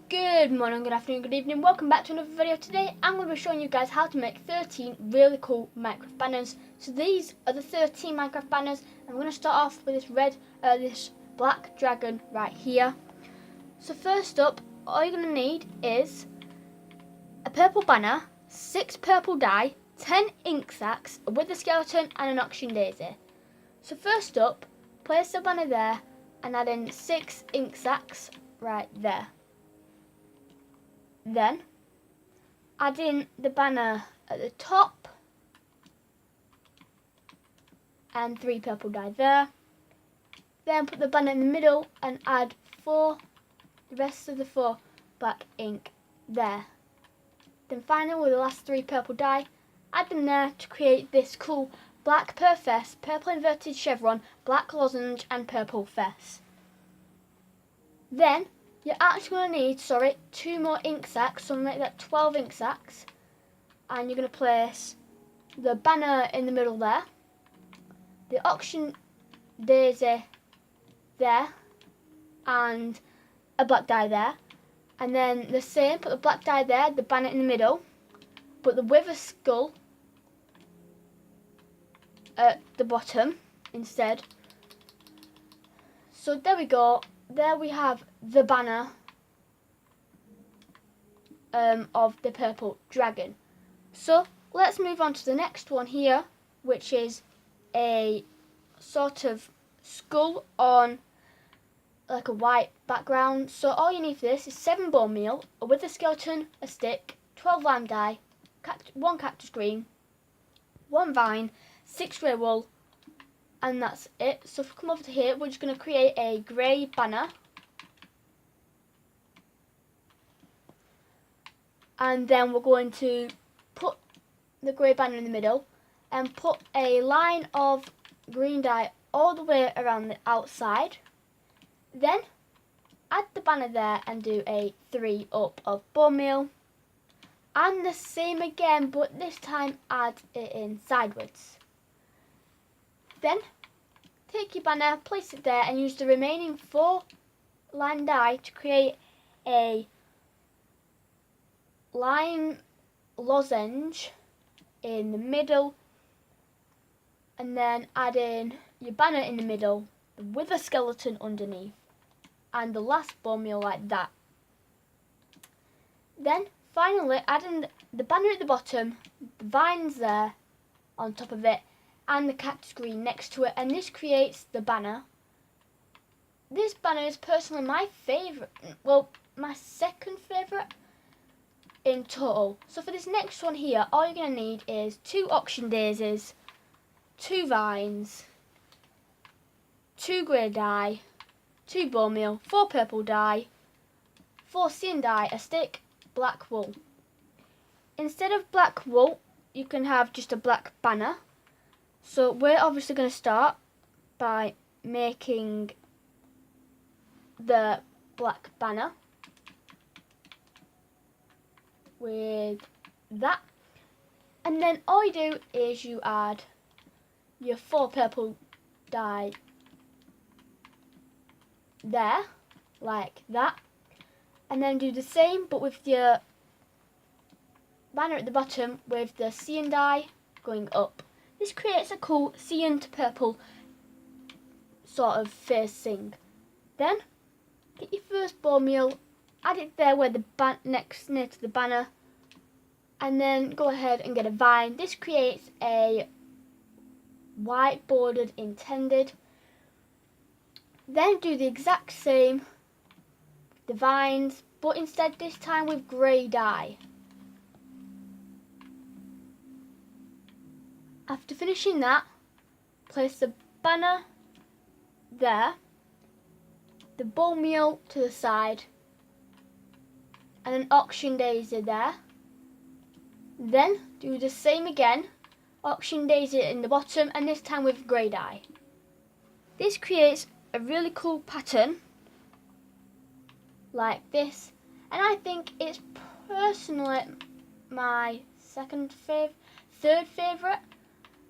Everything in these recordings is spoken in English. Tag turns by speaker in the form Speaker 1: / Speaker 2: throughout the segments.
Speaker 1: Good morning, good afternoon, good evening. Welcome back to another video. Today I'm going to be showing you guys how to make 13 really cool Minecraft banners. So these are the 13 Minecraft banners. I'm going to start off with this black dragon right here. So first up, all you're going to need is a purple banner, 6 purple dye, 10 ink sacs, a wither skeleton and an auction daisy. So first up, place the banner there and add in 6 ink sacs right there. Then add in the banner at the top and 3 purple dye there. Then put the banner in the middle and add the rest of the 4 black ink there. Then finally with the last 3 purple dye, add them there to create this cool black fess, purple inverted chevron, black lozenge and purple fess. Then you're actually going to need, 2 more ink sacs, so make that 12 ink sacs. And you're going to place the banner in the middle there, the auction daisy there, and a black dye there. And then the same, put the black dye there, the banner in the middle, put the wither skull at the bottom instead. So there we go. There we have the banner of the purple dragon. So let's move on to the next one here, which is a sort of skull on like a white background. So all you need for this is 7 bone meal, a wither skeleton, a stick, 12 lime dye, 1 cactus green, 1 vine, 6 grey wool, and that's it. So if we come over to here, we're just going to create a grey banner. And then we're going to put the grey banner in the middle and put a line of green dye all the way around the outside. Then add the banner there and do a 3 up of bone meal. And the same again, but this time add it in sideways. Then take your banner, place it there and use the remaining 4 lime dye to create a lime lozenge in the middle, and then add in your banner in the middle, the wither skeleton underneath, and the last bone meal like that. Then finally add in the banner at the bottom, the vines there on top of it, and the cactus green next to it, and this creates the banner. This banner is personally my favourite, well, my second favourite in total. So for this next one here, all you're going to need is 2 auction daisies, 2 vines, 2 grey dye, 2 bone meal, 4 purple dye, 4 cyan dye, a stick, black wool. Instead of black wool, you can have just a black banner. So we're obviously going to start by making the black banner with that, and then all you do is you add your 4 purple dye there like that, and then do the same but with your banner at the bottom with the cyan dye going up. This creates a cool cyan to purple sort of facing. Then get your first bone meal, add it there where the near to the banner, and then go ahead and get a vine. This creates a white bordered intended. Then do the exact same with the vines, but instead this time with grey dye. After finishing that, place the banner there, the bone meal to the side, and an auction daisy there. Then do the same again, auction daisy in the bottom, and this time with grey dye. This creates a really cool pattern like this, and I think it's personally my third favourite.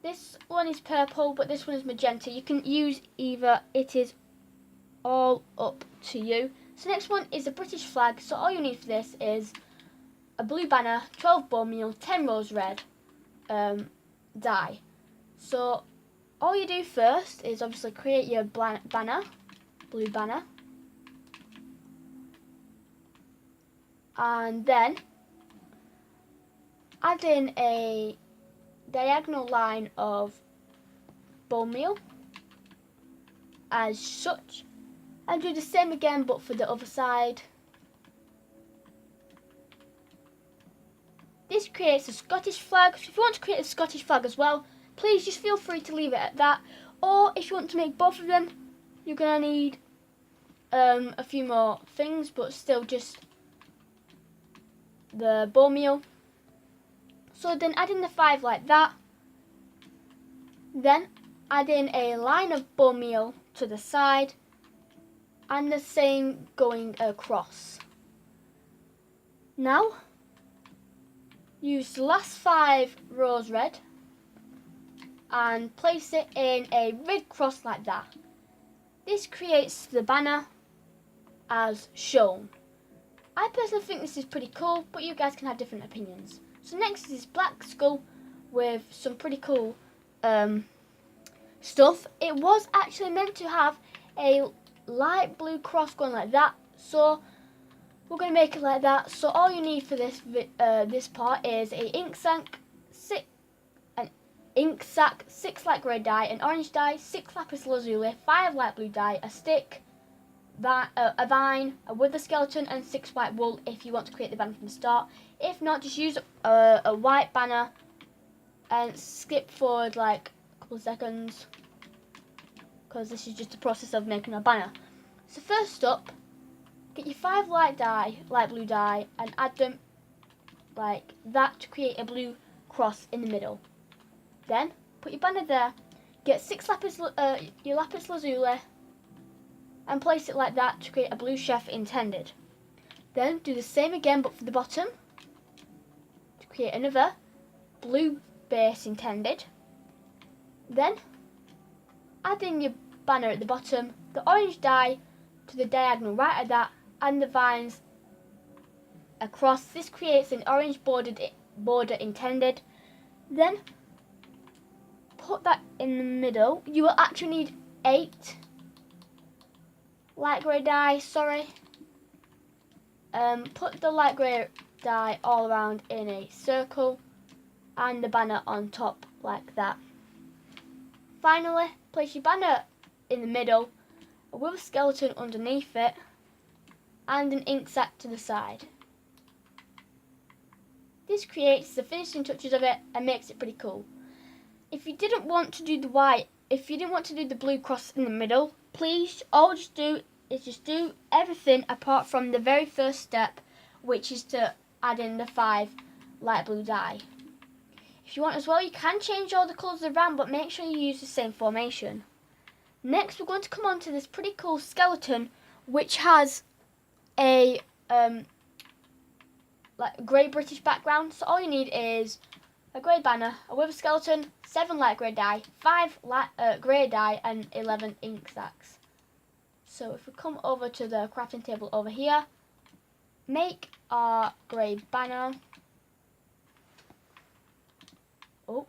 Speaker 1: This one is purple, but this one is magenta. You can use either, it is all up to you. So next one is a British flag. So all you need for this is a blue banner, 12 bone meal, 10 rose red dye. So all you do first is obviously create your banner, blue banner, and then add in a diagonal line of bone meal as such, and do the same again but for the other side. This creates a Scottish flag. So if you want to create a Scottish flag as well, please just feel free to leave it at that. Or if you want to make both of them, you're going to need a few more things, but still just the bone meal. So then add in the 5 like that. Then add in a line of bone meal to the side and the same going across. Now use the last 5 rose red and place it in a red cross like that. This creates the banner as shown. I personally think this is pretty cool, but you guys can have different opinions. So next is this black skull with some pretty cool stuff. It was actually meant to have a light blue cross going like that, so we're going to make it like that. So all you need for this this part is a ink sac, 6 light grey dye, an orange dye, 6 lapis lazuli, 5 light blue dye, a stick, a vine, a wither skeleton, and 6 white wool if you want to create the banner from the start. If not, just use a white banner and skip forward like a couple of seconds, because this is just the process of making a banner. So first up, get your 5 light blue dye, and add them like that to create a blue cross in the middle. Then put your banner there, get 6 your lapis lazuli, and place it like that to create a blue chef intended. Then do the same again but for the bottom to create another blue base intended. Then add in your banner at the bottom, the orange dye to the diagonal right of that, and the vines across. This creates an orange border intended. Then put that in the middle. You will actually need 8 light grey dye, put the light grey dye all around in a circle and the banner on top like that. Finally, place your banner in the middle with a skeleton underneath it and an ink sac to the side. This creates the finishing touches of it and makes it pretty cool. If you didn't want to do the blue cross in the middle, please, all just do is just do everything apart from the very first step, which is to add in the 5 light blue dye. If you want as well, you can change all the colours around, but make sure you use the same formation. Next, we're going to come on to this pretty cool skeleton, which has a grey British background. So all you need is a grey banner, a wither skeleton, 7 light grey dye, 5 grey dye, and 11 ink sacs. So if we come over to the crafting table over here, make our grey banner. Oh,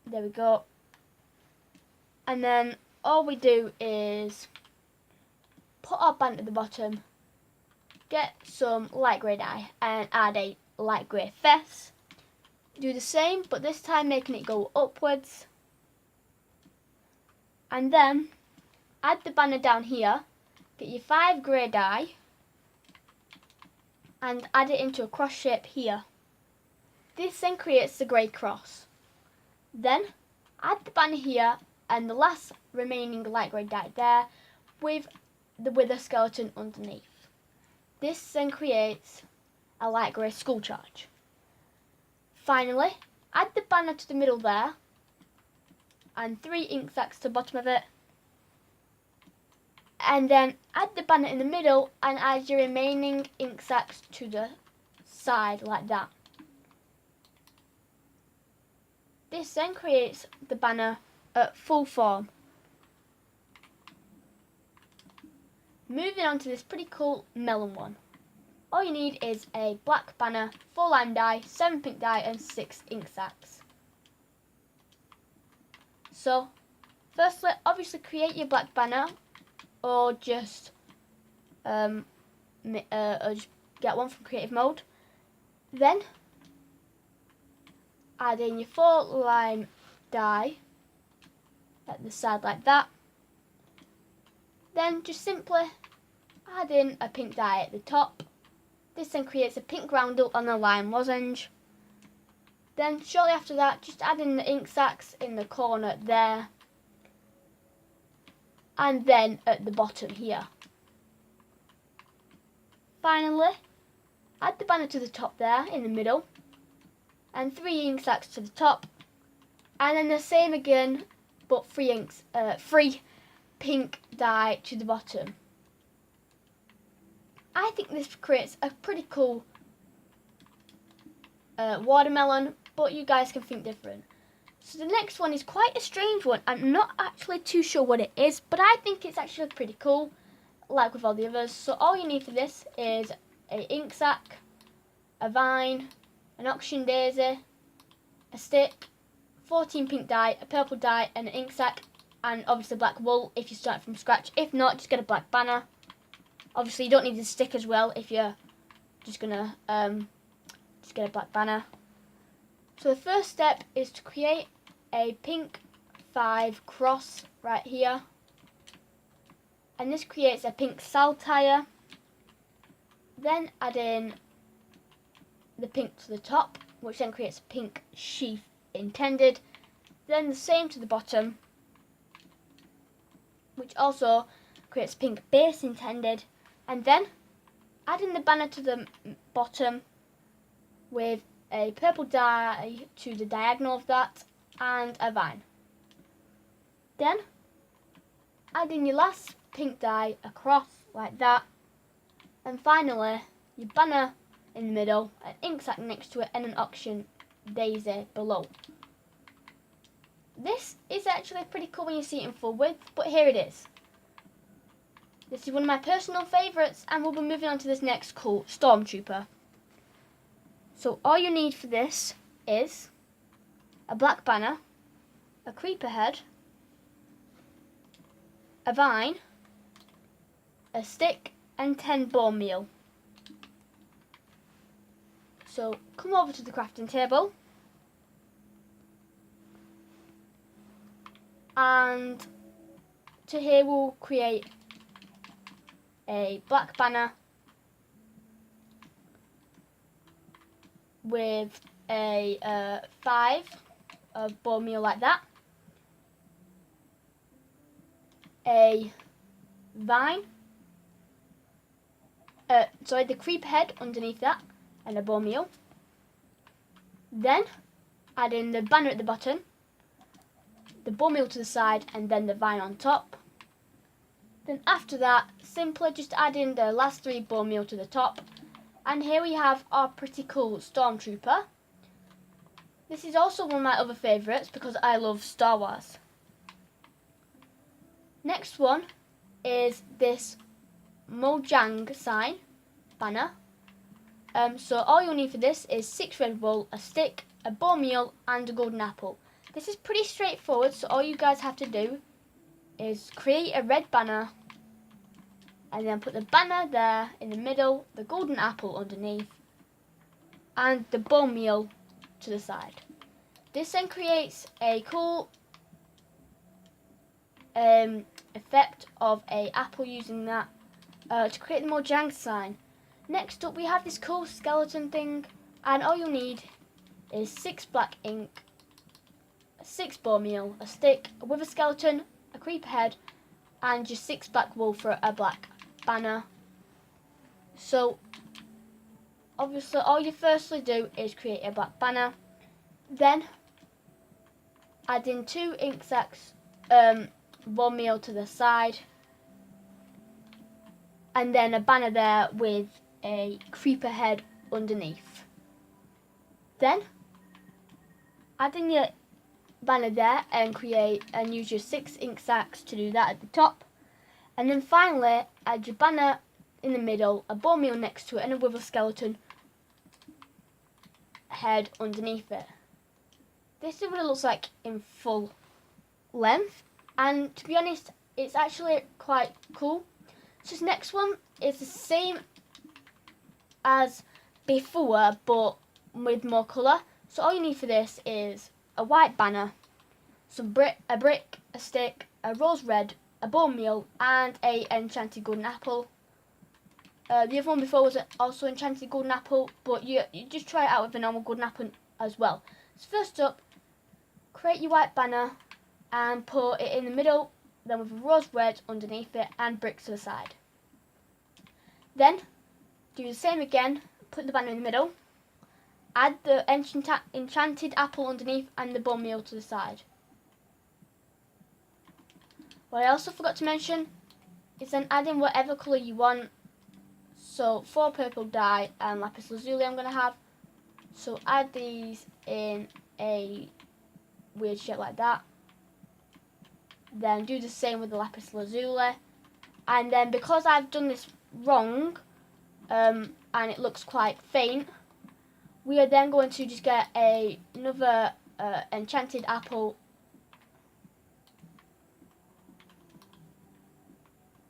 Speaker 1: there we go. And then all we do is put our banner at the bottom, get some light grey dye, and add a light grey fess. Do the same, but this time making it go upwards. And then add the banner down here, get your 5 grey dye, and add it into a cross shape here. This then creates the grey cross. Then add the banner here and the last remaining light grey dye there with the wither skeleton underneath. This then creates a light grey skull charge. Finally, add the banner to the middle there and 3 ink sacs to the bottom of it. And then add the banner in the middle and add your remaining ink sacs to the side like that. This then creates the banner at full form. moving on to this pretty cool melon one. All you need is a black banner, 4 lime dye, 7 pink dye and 6 ink sacs. So firstly, obviously create your black banner or just get one from creative mode. Then add in your 4 lime dye at the side like that. Then just simply add in a pink dye at the top. This then creates a pink roundel on a lime lozenge. Then shortly after that, just add in the ink sacs in the corner there. And then at the bottom here. Finally, add the banner to the top there in the middle. And 3 ink sacs to the top. And then the same again, but 3 pink dye to the bottom. I think this creates a pretty cool watermelon, but you guys can think different. So the next one is quite a strange one. I'm not actually too sure what it is, but I think it's actually pretty cool, like with all the others. So all you need for this is a ink sac, a vine, an auction daisy, a stick, 14 pink dye, a purple dye and an ink sac, and obviously black wool if you start from scratch. If not, just get a black banner. Obviously you don't need the stick as well if you're just gonna just get a black banner. So the first step is to create a pink 5 cross right here, and this creates a pink saltire. Then add in the pink to the top, which then creates a pink sheath intended. Then the same to the bottom, which also creates pink base intended. And then add in the banner to the bottom with a purple dye to the diagonal of that and a vine. Then add in your last pink dye across like that, and finally your banner in the middle, an ink sac next to it and an auction daisy below. This is actually pretty cool when you see it in full width, but here it is. This is one of my personal favourites, and we'll be moving on to this next cool Stormtrooper. So all you need for this is a black banner, a creeper head, a vine, a stick and 10 bone meal. So come over to the crafting table and to here we'll create a black banner with a 5 of bone meal like that, a vine, the creeper head underneath that and a bone meal. Then add in the banner at the bottom, the bone meal to the side and then the vine on top. Then after that, simply just add in the last 3 bone meal to the top. And here we have our pretty cool Stormtrooper. This is also one of my other favourites because I love Star Wars. Next one is this Mojang sign banner. So all you'll need for this is 6 red wool, a stick, a bone meal and a golden apple. This is pretty straightforward, so all you guys have to do is create a red banner and then put the banner there in the middle, the golden apple underneath and the bone meal to the side. This then creates a cool effect of an apple using that to create the Mojang sign. Next up we have this cool skeleton thing, and all you'll need is 6 black ink, 6 bone meal, a stick, a wither skeleton, a creeper head and just 6 black wool for a black banner. So obviously all you firstly do is create a black banner, then add in 2 ink sacs, bone meal to the side and then a banner there with a creeper head underneath. Then add in your banner there and use your 6 ink sacs to do that at the top, And then finally, add your banner in the middle, a bone meal next to it, and a wither skeleton head underneath it. This is what it looks like in full length, and to be honest, it's actually quite cool. So this next one is the same as before, but with more colour. So all you need for this is a white banner, a brick, a stick, a rose red, a bone meal, and a enchanted golden apple. The other one before was also enchanted golden apple, but you just try it out with a normal golden apple as well. So first up, create your white banner and put it in the middle, then with a rose red underneath it and bricks to the side. Then do the same again, put the banner in the middle, add the enchanted apple underneath and the bone meal to the side. What I also forgot to mention is then add in whatever colour you want. So 4 purple dye and lapis lazuli I'm going to have. So add these in a weird shape like that. Then do the same with the lapis lazuli. And then because I've done this wrong, and it looks quite faint, we are then going to just get another enchanted apple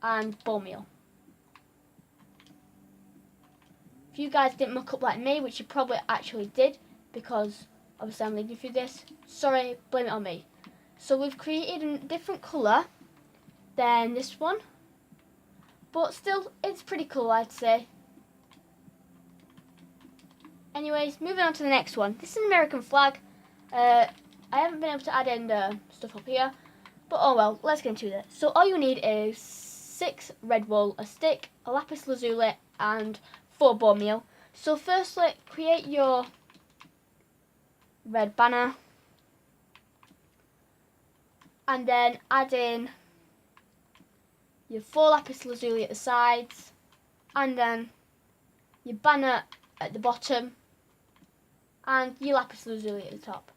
Speaker 1: and bone meal. If you guys didn't muck up like me, which you probably actually did, because obviously I'm leading through this, sorry, blame it on me. So we've created a different colour than this one, but still it's pretty cool, I'd say. Anyways, moving on to the next one. This is an American flag. I haven't been able to add in the stuff up here, but oh well, let's get into it. So all you need is 6 red wool, a stick, a lapis lazuli, and 4 bone meal. So firstly, create your red banner, and then add in your 4 lapis lazuli at the sides, and then your banner at the bottom, and your lapis lazuli at the top.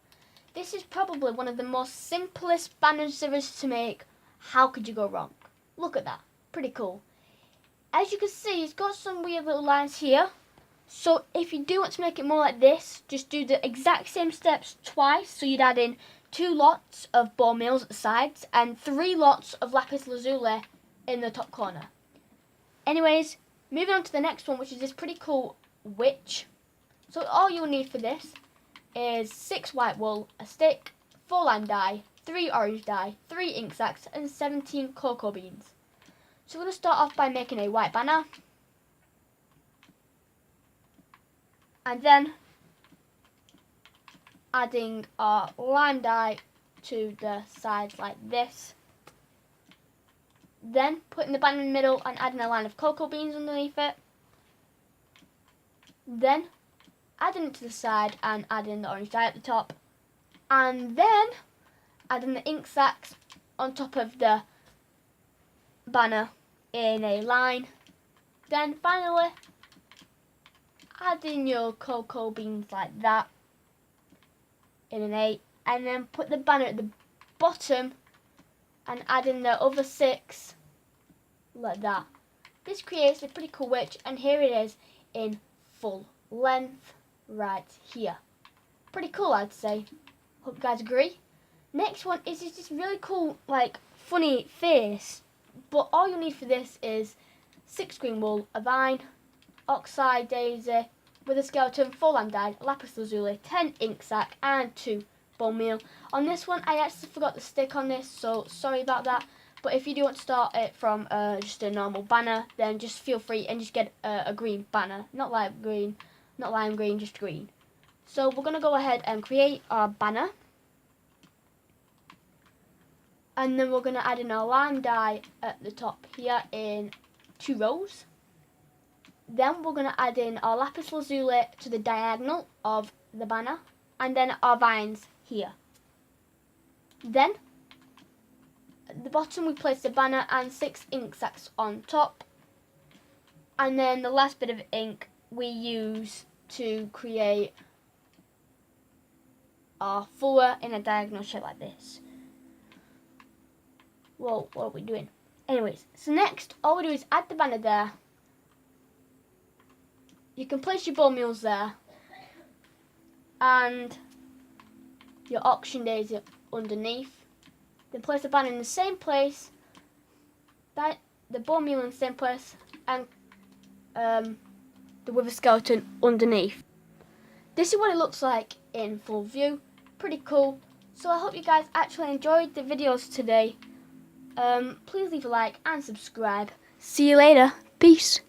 Speaker 1: This is probably one of the most simplest banners there is to make. How could you go wrong? Look at that, pretty cool. As you can see, it's got some weird little lines here. So if you do want to make it more like this, just do the exact same steps twice. So you'd add in 2 lots of bone meals at the sides and 3 lots of lapis lazuli in the top corner. Anyways, moving on to the next one, which is this pretty cool witch. So all you'll need for this is 6 white wool, a stick, 4 lime dye, 3 orange dye, 3 ink sacs, and 17 cocoa beans. So we're going to start off by making a white banner, and then adding our lime dye to the sides like this. Then putting the banner in the middle and adding a line of cocoa beans underneath it. Then adding it to the side and adding the orange dye at the top. And then adding the ink sacs on top of the banner in a line. Then finally add in your cocoa beans like that in an 8, and then put the banner at the bottom and add in the other 6 like that. This creates a pretty cool witch, and here it is in full length right here. Pretty cool, I'd say. Hope you guys agree. Next one is just this really cool, like, funny face, but all you need for this is 6 green wool, a vine, oxeye daisy with a skeleton, 4 lime dye, lapis lazuli, 10 ink sac, and 2 bone meal. On this one, I actually forgot the stick on this, so sorry about that. But if you do want to start it from just a normal banner, then just feel free and just get a green banner, not lime green, just green. So we're gonna go ahead and create our banner, and then we're gonna add in our lime dye at the top here in 2 rows. Then we're going to add in our lapis lazuli to the diagonal of the banner, and then our vines here. Then at the bottom we place the banner and 6 ink sacs on top, and then the last bit of ink we use to create our flower in a diagonal shape like this. Whoa, what are we doing? Anyways, so next, all we do is add the banner there. You can place your bone meals there. And your auction days are underneath. Then place the banner in the same place. The bone meal in the same place. And the wither skeleton underneath. This is what it looks like in full view. Pretty cool. So I hope you guys actually enjoyed the videos today. Please leave a like and subscribe. See you later. Peace.